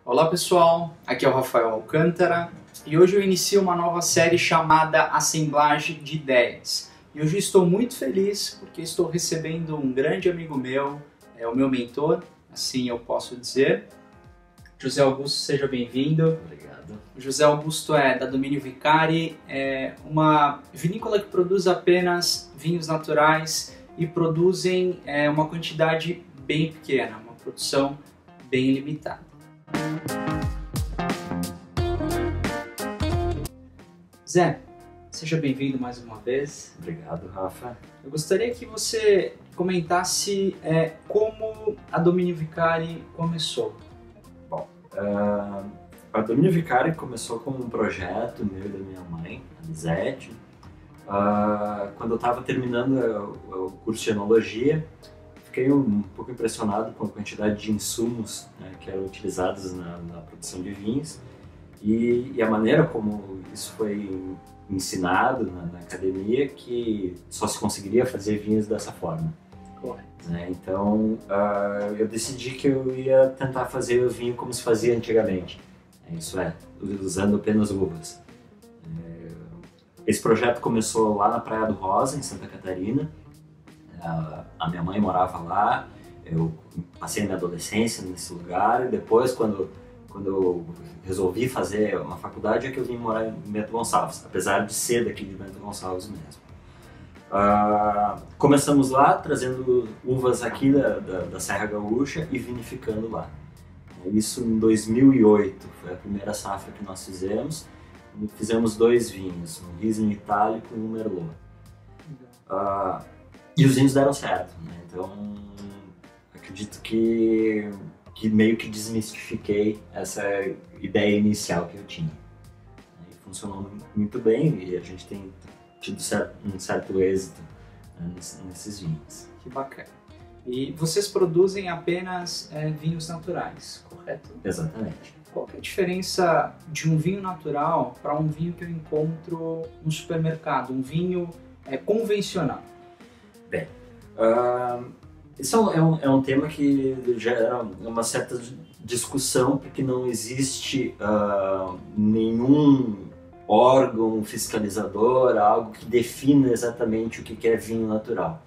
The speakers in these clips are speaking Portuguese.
Olá pessoal, aqui é o Rafael Alcântara e hoje eu inicio uma nova série chamada Assemblagem de Ideias. E hoje estou muito feliz porque estou recebendo um grande amigo meu, o meu mentor, assim eu posso dizer. José Augusto, seja bem-vindo. Obrigado. O José Augusto é da Domínio Vicari, é uma vinícola que produz apenas vinhos naturais e produzem uma quantidade bem pequena, uma produção bem limitada. Zé, seja bem-vindo mais uma vez. Obrigado, Rafa. Eu gostaria que você comentasse como a Domínio Vicari começou. Bom, a Domínio Vicari começou como um projeto meu e da minha mãe, a Lisete. Quando eu estava terminando o curso de enologia, fiquei um pouco impressionado com a quantidade de insumos, né, que eram utilizados na produção de vinhos e a maneira como isso foi ensinado na academia, que só se conseguiria fazer vinhos dessa forma. Correto. Então, eu decidi que eu ia tentar fazer o vinho como se fazia antigamente, isso é, usando apenas uvas. Esse projeto começou lá na Praia do Rosa, em Santa Catarina. A minha mãe morava lá, eu passei a minha adolescência nesse lugar e depois, quando eu resolvi fazer uma faculdade, é que eu vim morar em Bento Gonçalves, apesar de ser daqui de Bento Gonçalves mesmo. Começamos lá trazendo uvas aqui da Serra Gaúcha e vinificando lá. Isso em 2008, foi a primeira safra que nós fizemos. Fizemos 2 vinhos, um Riesling Itálico e um Merlot. E os vinhos deram certo, né? Então acredito que meio que desmistifiquei essa ideia inicial que eu tinha. E funcionou muito bem e a gente tem tido um certo êxito, né, nesses vinhos. Que bacana. E vocês produzem apenas vinhos naturais, correto? Exatamente. Qual que é a diferença de um vinho natural para um vinho que eu encontro no supermercado, um vinho convencional? Bem, isso é um tema que gera uma certa discussão, porque não existe nenhum órgão fiscalizador, algo que defina exatamente o que é vinho natural.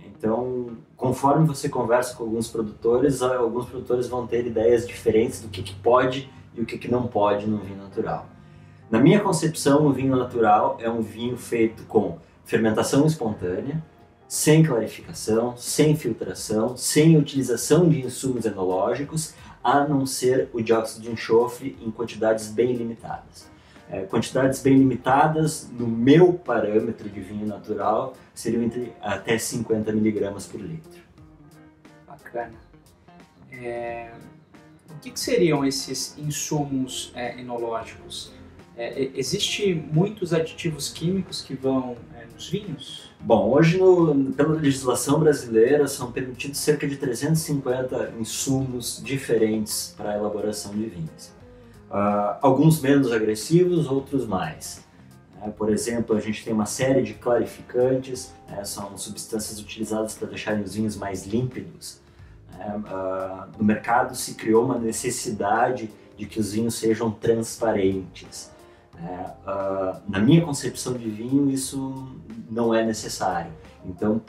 Então, conforme você conversa com alguns produtores vão ter ideias diferentes do que pode e o que não pode no vinho natural. Na minha concepção, o vinho natural é um vinho feito com fermentação espontânea, sem clarificação, sem filtração, sem utilização de insumos enológicos, a não ser o dióxido de enxofre em quantidades bem limitadas. Quantidades bem limitadas, no meu parâmetro de vinho natural, seriam até 50 mg por litro. Bacana. O que seriam esses insumos enológicos? Existem muitos aditivos químicos que vão nos vinhos? Bom, hoje pela legislação brasileira são permitidos cerca de 350 insumos diferentes para a elaboração de vinhos. Alguns menos agressivos, outros mais. Por exemplo, a gente tem uma série de clarificantes, são substâncias utilizadas para deixarem os vinhos mais límpidos. No mercado se criou uma necessidade de que os vinhos sejam transparentes. Na minha concepção de vinho, isso não é necessário. Então,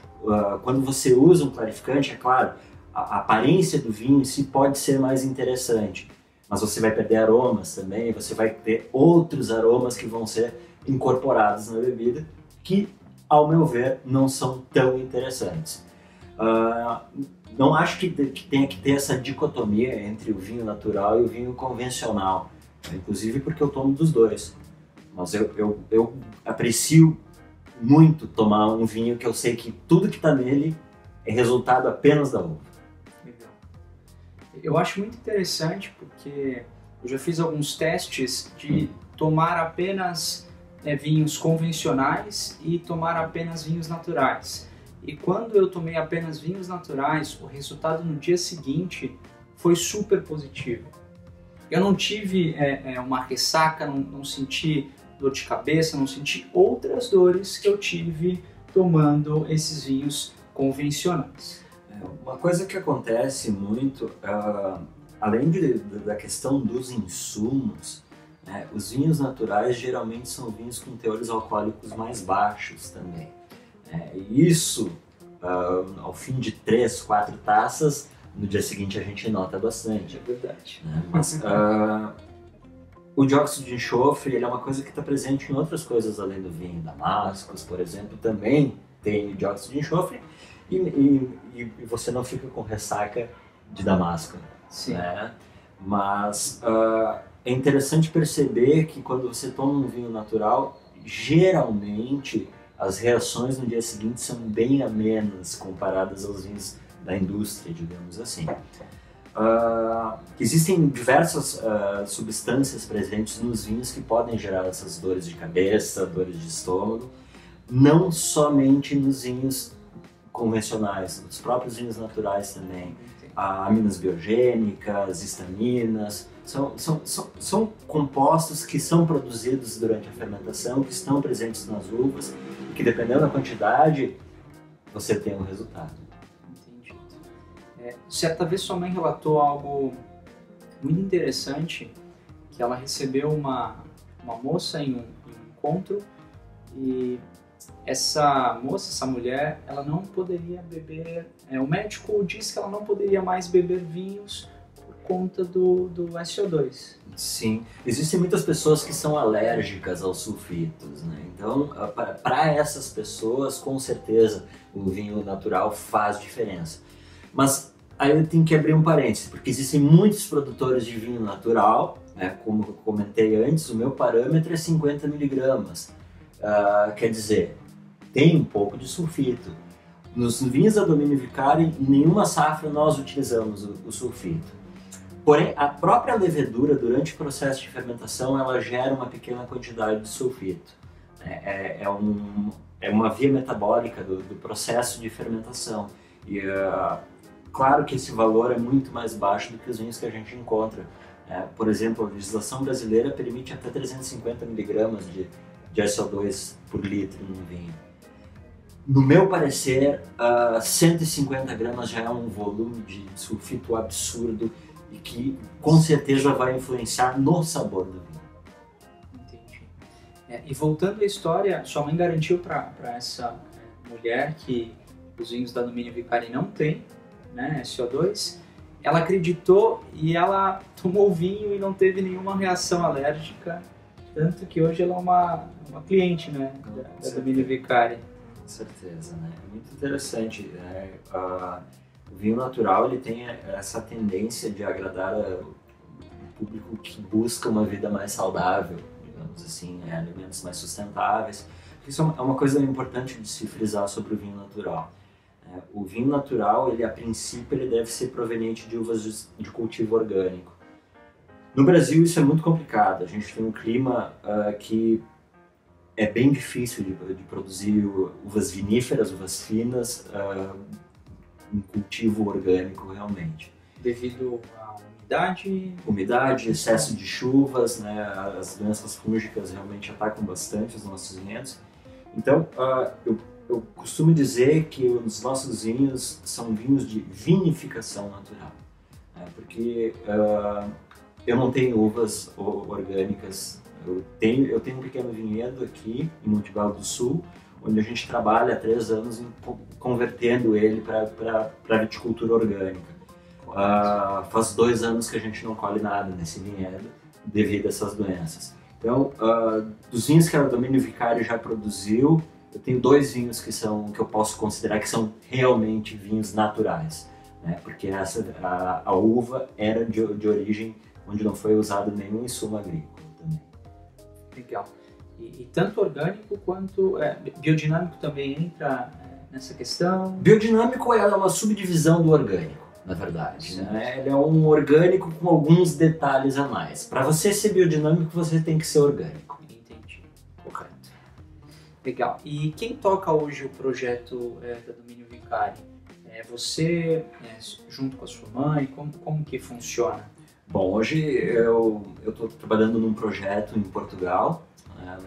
quando você usa um clarificante, é claro, a aparência do vinho em si pode ser mais interessante, mas você vai perder aromas também, você vai ter outros aromas que vão ser incorporados na bebida, que, ao meu ver, não são tão interessantes. Não acho que tenha que ter essa dicotomia entre o vinho natural e o vinho convencional, inclusive porque eu tomo dos dois. Mas eu aprecio muito tomar um vinho que eu sei que tudo que está nele é resultado apenas da uva. Legal. Eu acho muito interessante porque eu já fiz alguns testes de tomar apenas vinhos convencionais e tomar apenas vinhos naturais. E quando eu tomei apenas vinhos naturais, o resultado no dia seguinte foi super positivo. Eu não tive uma ressaca, não senti dor de cabeça, não senti outras dores que eu tive tomando esses vinhos convencionais. Uma coisa que acontece muito além da questão dos insumos, né, os vinhos naturais geralmente são vinhos com teores alcoólicos mais baixos também. E isso, ao fim de 3, 4 taças, no dia seguinte a gente nota bastante. É verdade. Né? Mas o dióxido de enxofre ele é uma coisa que está presente em outras coisas além do vinho. Damascos, por exemplo, também tem dióxido de enxofre e você não fica com ressaca de damasco. Sim. Né? Mas é interessante perceber que quando você toma um vinho natural, geralmente as reações no dia seguinte são bem amenas comparadas aos vinhos da indústria, digamos assim. Existem diversas substâncias presentes nos vinhos que podem gerar essas dores de cabeça, dores de estômago, não somente nos vinhos convencionais, nos próprios vinhos naturais também. Aminas biogênicas, histaminas, são compostos que são produzidos durante a fermentação, que estão presentes nas uvas, e que dependendo da quantidade, você tem um resultado. Entendido. Certa vez sua mãe relatou algo muito interessante, que ela recebeu uma moça em um encontro e essa moça, essa mulher, ela não poderia beber, o médico disse que ela não poderia mais beber vinhos por conta do SO2. Sim, existem muitas pessoas que são alérgicas aos sulfitos, né? Então, para essas pessoas, com certeza, o vinho natural faz diferença. Mas aí eu tenho que abrir um parênteses, porque existem muitos produtores de vinho natural, né? Como eu comentei antes, o meu parâmetro é 50 miligramas. Quer dizer, tem um pouco de sulfito. Nos vinhos da Domínio Vicari, em nenhuma safra nós utilizamos o sulfito. Porém, a própria levedura, durante o processo de fermentação, ela gera uma pequena quantidade de sulfito. É uma via metabólica do processo de fermentação. E claro que esse valor é muito mais baixo do que os vinhos que a gente encontra. Por exemplo, a legislação brasileira permite até 350 miligramas de SO2 por litro no vinho. No meu parecer, 150 gramas já é um volume de sulfito absurdo e que com certeza vai influenciar no sabor do vinho. Entendi. E voltando à história, sua mãe garantiu para essa mulher que os vinhos da Domínio Vicari não têm, né, SO2. Ela acreditou e ela tomou o vinho e não teve nenhuma reação alérgica. Tanto que hoje ela é uma cliente, né, da Domínio Vicari. Com certeza, né? É muito interessante. O vinho natural ele tem essa tendência de agradar o público que busca uma vida mais saudável, digamos assim, alimentos mais sustentáveis. Isso é uma coisa importante de se frisar sobre o vinho natural. O vinho natural, ele a princípio, ele deve ser proveniente de uvas de cultivo orgânico. No Brasil isso é muito complicado, a gente tem um clima que é bem difícil de produzir uvas viníferas, uvas finas, em cultivo orgânico realmente. Devido à umidade? Umidade, excesso de chuvas, né, as doenças fúngicas realmente atacam bastante os nossos vinhedos. Então eu costumo dizer que os nossos vinhos são vinhos de vinificação natural, né, porque eu não tenho uvas orgânicas. Eu tenho um pequeno vinhedo aqui em Monte Belo do Sul, onde a gente trabalha há 3 anos convertendo ele para viticultura orgânica. Faz 2 anos que a gente não colhe nada nesse vinhedo devido a essas doenças. Então, dos vinhos que a Domínio Vicari já produziu, eu tenho 2 vinhos que eu posso considerar que são realmente vinhos naturais, né? Porque a uva era de origem onde não foi usado nenhum insumo agrícola também. Legal. E tanto orgânico quanto biodinâmico também entra nessa questão? Biodinâmico é uma subdivisão do orgânico, na verdade. Né? Ele é um orgânico com alguns detalhes a mais. Para você ser biodinâmico, você tem que ser orgânico. Entendi. Correto. Legal. E quem toca hoje o projeto da Domínio Vicari? Você, junto com a sua mãe, como que funciona? Bom, hoje eu estou trabalhando num projeto em Portugal, na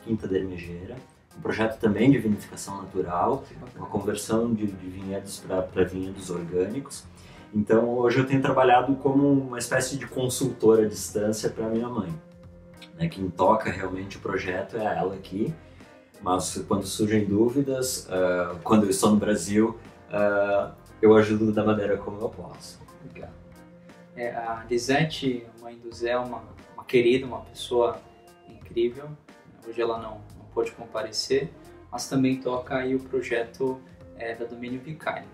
Quinta da Hermejeira, um projeto também de vinificação natural, uma conversão de vinhedos para vinhedos orgânicos. Então hoje eu tenho trabalhado como uma espécie de consultor à distância para minha mãe. Né? Quem toca realmente o projeto é ela aqui, mas quando surgem dúvidas, quando eu estou no Brasil, eu ajudo da maneira como eu posso. Legal. A Lisete, a mãe do Zé, é uma querida, uma pessoa incrível. Hoje ela não pôde comparecer, mas também toca aí o projeto da Domínio Vicari.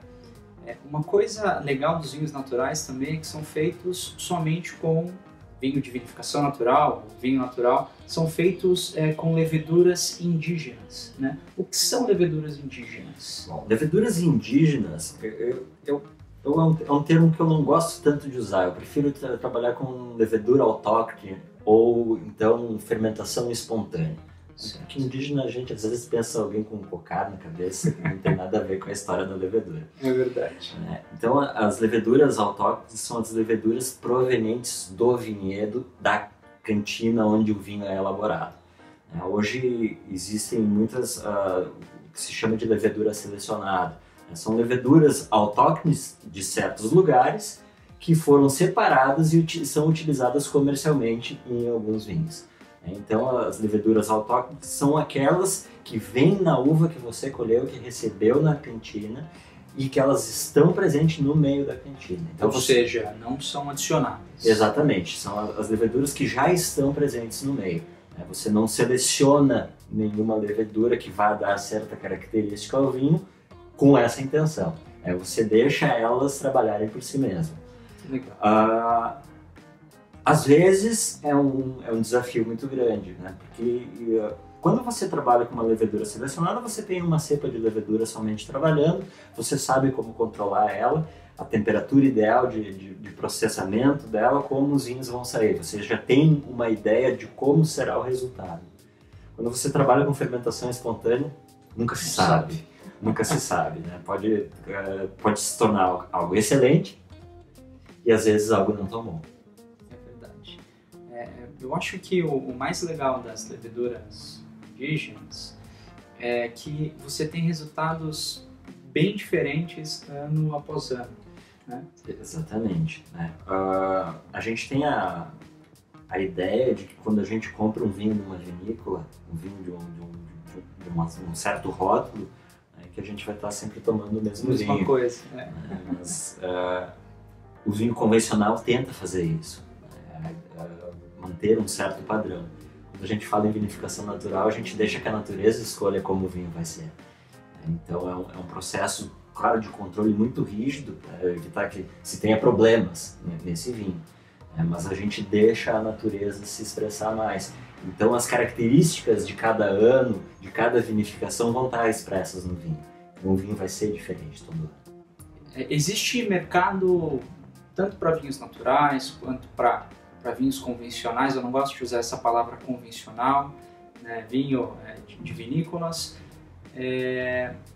Uma coisa legal dos vinhos naturais também é que são feitos somente com vinho de vinificação natural, vinho natural, são feitos com leveduras indígenas, né? O que são leveduras indígenas? Bom, leveduras indígenas é um termo que eu não gosto tanto de usar. Eu prefiro trabalhar com levedura autóctone ou então fermentação espontânea. Porque indígena a gente às vezes pensa alguém com um cocado na cabeça que não tem nada a ver com a história da levedura. É verdade. Então as leveduras autóctones são as leveduras provenientes do vinhedo, da cantina onde o vinho é elaborado. Hoje existem muitas que se chama de levedura selecionada. São leveduras autóctones de certos lugares que foram separadas e são utilizadas comercialmente em alguns vinhos. Então as leveduras autóctones são aquelas que vêm na uva que você colheu, que recebeu na cantina e que elas estão presentes no meio da cantina. Então, ou seja, não são adicionadas. Exatamente, são as leveduras que já estão presentes no meio. Você não seleciona nenhuma levedura que vá dar certa característica ao vinho com essa intenção. Você deixa elas trabalharem por si mesmas. Legal. Às vezes é um desafio muito grande, né? Porque quando você trabalha com uma levedura selecionada, você tem uma cepa de levedura somente trabalhando, você sabe como controlar ela, a temperatura ideal de processamento dela, como os vinhos vão sair. Você já tem uma ideia de como será o resultado. Quando você trabalha com fermentação espontânea, nunca se sabe. Nunca se sabe, né? Pode se tornar algo excelente e às vezes algo não tão bom. Eu acho que o mais legal das leveduras indígenas é que você tem resultados bem diferentes ano após ano, né? Exatamente. A gente tem a ideia de que quando a gente compra um vinho de uma vinícola, um vinho de um certo rótulo, que a gente vai estar sempre tomando o mesmo vinho. Mesma coisa. Mas o vinho convencional tenta fazer isso. Manter um certo padrão. Quando a gente fala em vinificação natural, a gente deixa que a natureza escolha como o vinho vai ser. Então é um processo, claro, de controle muito rígido para evitar que se tenha problemas nesse vinho. Mas a gente deixa a natureza se expressar mais. Então as características de cada ano, de cada vinificação vão estar expressas no vinho. Então o vinho vai ser diferente todo ano. Existe mercado tanto para vinhos naturais quanto para vinhos convencionais. Eu não gosto de usar essa palavra convencional, né? Vinho de vinícolas.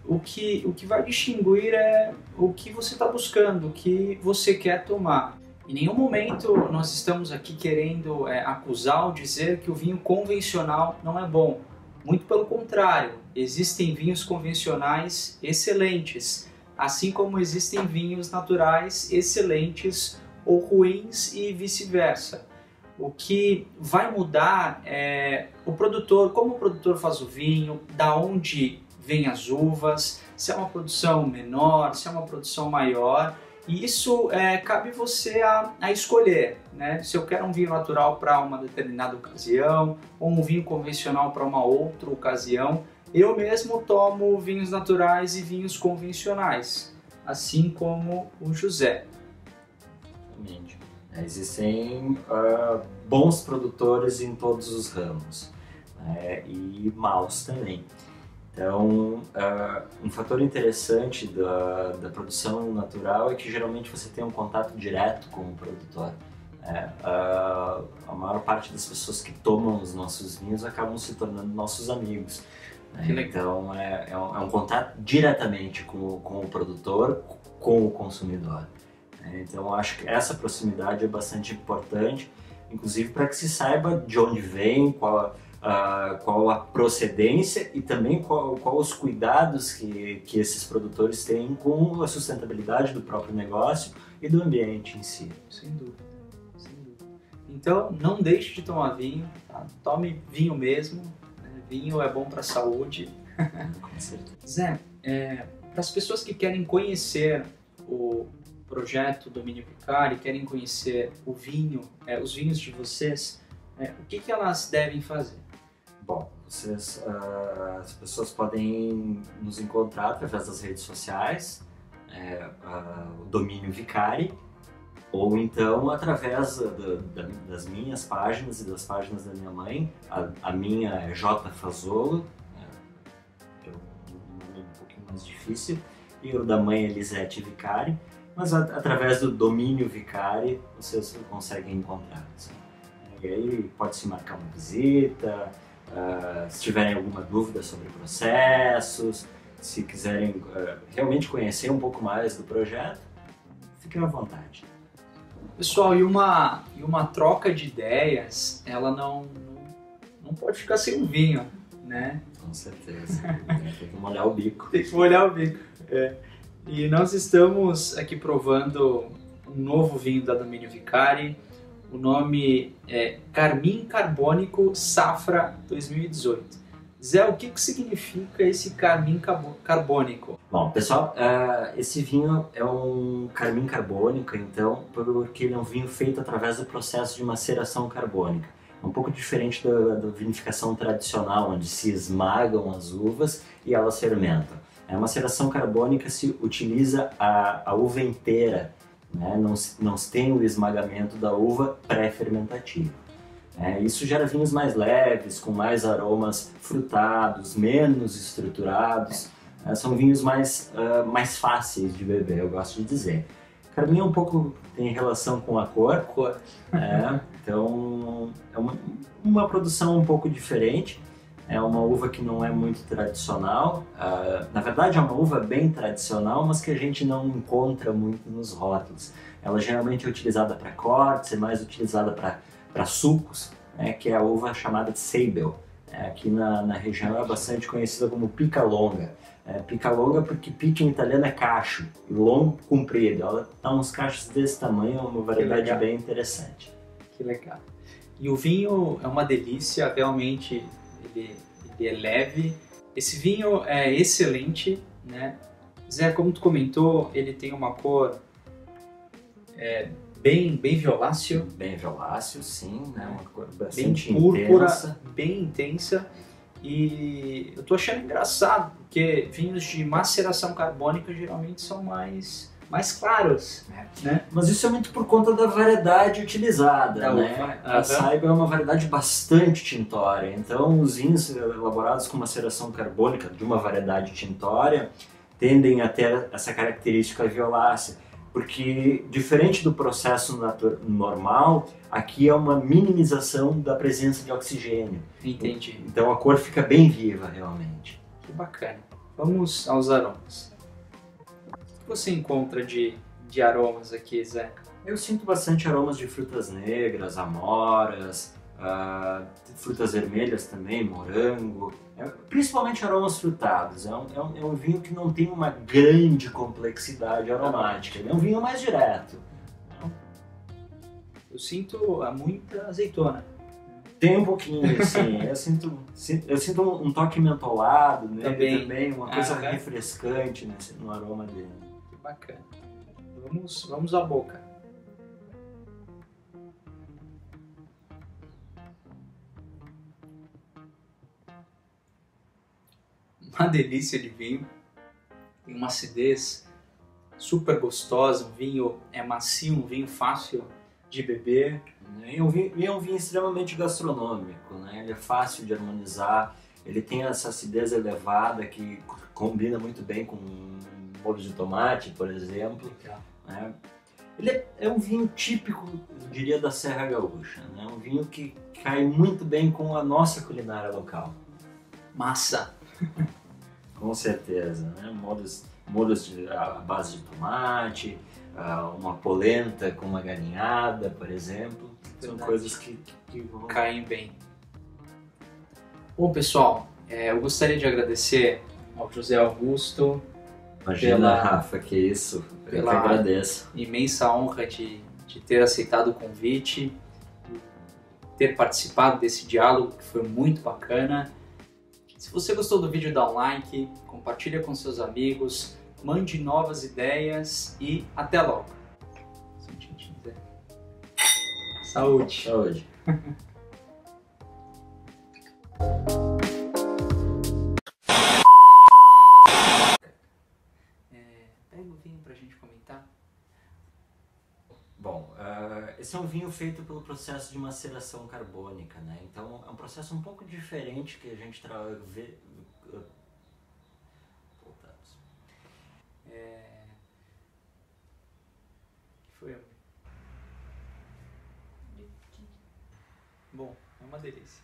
O que vai distinguir é o que você está buscando, o que você quer tomar. Em nenhum momento nós estamos aqui querendo acusar ou dizer que o vinho convencional não é bom. Muito pelo contrário, existem vinhos convencionais excelentes, assim como existem vinhos naturais excelentes ou ruins e vice-versa. O que vai mudar é o produtor, como o produtor faz o vinho, da onde vêm as uvas, se é uma produção menor, se é uma produção maior. E isso cabe você a escolher, né? Se eu quero um vinho natural para uma determinada ocasião ou um vinho convencional para uma outra ocasião. Eu mesmo tomo vinhos naturais e vinhos convencionais, assim como o José. Exatamente. Existem bons produtores em todos os ramos, e maus também. Então, um fator interessante da produção natural é que geralmente você tem um contato direto com o produtor. A maior parte das pessoas que tomam os nossos vinhos acabam se tornando nossos amigos. Então, é um contato diretamente com o produtor, com o consumidor. Então, acho que essa proximidade é bastante importante, inclusive para que se saiba de onde vem, qual a procedência e também qual os cuidados que esses produtores têm com a sustentabilidade do próprio negócio e do ambiente em si. Sem dúvida, sem dúvida. Então, não deixe de tomar vinho, tá? Tome vinho mesmo, né? Vinho é bom para a saúde. Com certeza. Zé, para as pessoas que querem conhecer o projeto Domínio Vicari, querem conhecer o vinho, os vinhos de vocês, o que elas devem fazer? Bom, as pessoas podem nos encontrar através das redes sociais, o Domínio Vicari, ou então através das minhas páginas e das páginas da minha mãe. A minha é J. Fazolo, é um nome um pouquinho mais difícil, e o da mãe é Elisete Vicari, mas através do Domínio Vicari vocês conseguem encontrar. Assim. E aí pode-se marcar uma visita, se tiverem alguma dúvida sobre processos, se quiserem realmente conhecer um pouco mais do projeto, fiquem à vontade. Pessoal, e uma troca de ideias, ela não pode ficar sem um vinho, né? Com certeza, tem que molhar o bico. Tem que molhar o bico. E nós estamos aqui provando um novo vinho da Domínio Vicari. O nome é Carmim Carbônico Safra 2018. Zé, o que significa esse carmim carbônico? Bom, pessoal, esse vinho é um carmim carbônico, então, porque ele é um vinho feito através do processo de maceração carbônica. É um pouco diferente da vinificação tradicional, onde se esmagam as uvas e elas fermentam. A maceração carbônica se utiliza a uva inteira, né? Não se tem o esmagamento da uva pré-fermentativo. Isso gera vinhos mais leves, com mais aromas frutados, menos estruturados. São vinhos mais fáceis de beber, eu gosto de dizer. Carmim um pouco tem relação com a cor. Então é uma produção um pouco diferente. É uma uva que não é muito tradicional. Na verdade é uma uva bem tradicional, mas que a gente não encontra muito nos rótulos. Ela geralmente é utilizada para cortes, é mais utilizada para sucos, que é a uva chamada de Seibel. Aqui na região é bastante conhecida como pica longa. Pica longa porque pica em italiano é cacho, e longo, comprido. Ela dá uns cachos desse tamanho, é uma variedade bem interessante. Que legal. E o vinho é uma delícia, realmente ele é leve. Esse vinho é excelente, né? Zé, como tu comentou, ele tem uma cor bem violáceo. Bem violáceo, sim, né? Uma cor bastante bem púrpura, intensa. Bem intensa. E eu tô achando engraçado, porque vinhos de maceração carbônica geralmente são mais claros, né? Mas isso é muito por conta da variedade utilizada, né? A Seibel é uma variedade bastante tintória, então os vinhos elaborados com maceração carbônica de uma variedade tintória tendem a ter essa característica violácea, porque diferente do processo normal, aqui é uma minimização da presença de oxigênio. Entendi. Então a cor fica bem viva realmente. Que bacana. Vamos aos aromas. O que você encontra de aromas aqui, Zé? Eu sinto bastante aromas de frutas negras, amoras, frutas vermelhas também, morango, principalmente aromas frutados. É um vinho que não tem uma grande complexidade aromática, ele é um vinho mais direto. Eu sinto muita azeitona. Tem um pouquinho, sim. Eu sinto um toque mentolado nele também, uma coisa refrescante no aroma dele. Que bacana. Vamos à boca. Uma delícia de vinho, tem uma acidez super gostosa, um vinho macio, um vinho fácil de beber. E é um vinho extremamente gastronômico, né? Ele é fácil de harmonizar, ele tem essa acidez elevada que combina muito bem com molho de tomate, por exemplo. Né? Ele é um vinho típico, eu diria, da Serra Gaúcha, né? Um vinho que cai muito bem com a nossa culinária local. Massa! Com certeza, né? Molhos à base de tomate, uma polenta com uma galinhada, por exemplo. São coisas que caem bem. Bom, pessoal, eu gostaria de agradecer ao José Augusto Imagina, pela, Rafa, que isso. Eu que pela agradeço. imensa honra de ter aceitado o convite, ter participado desse diálogo que foi muito bacana. Se você gostou do vídeo, dá um like, compartilha com seus amigos, mande novas ideias e até logo. Saúde! Saúde. Pega o vinho pra gente comentar. Bom, esse é um vinho feito pelo processo de maceração carbônica, né? Então é um processo um pouco diferente que a gente vê. Voltamos. Foi. Bom, é uma delícia.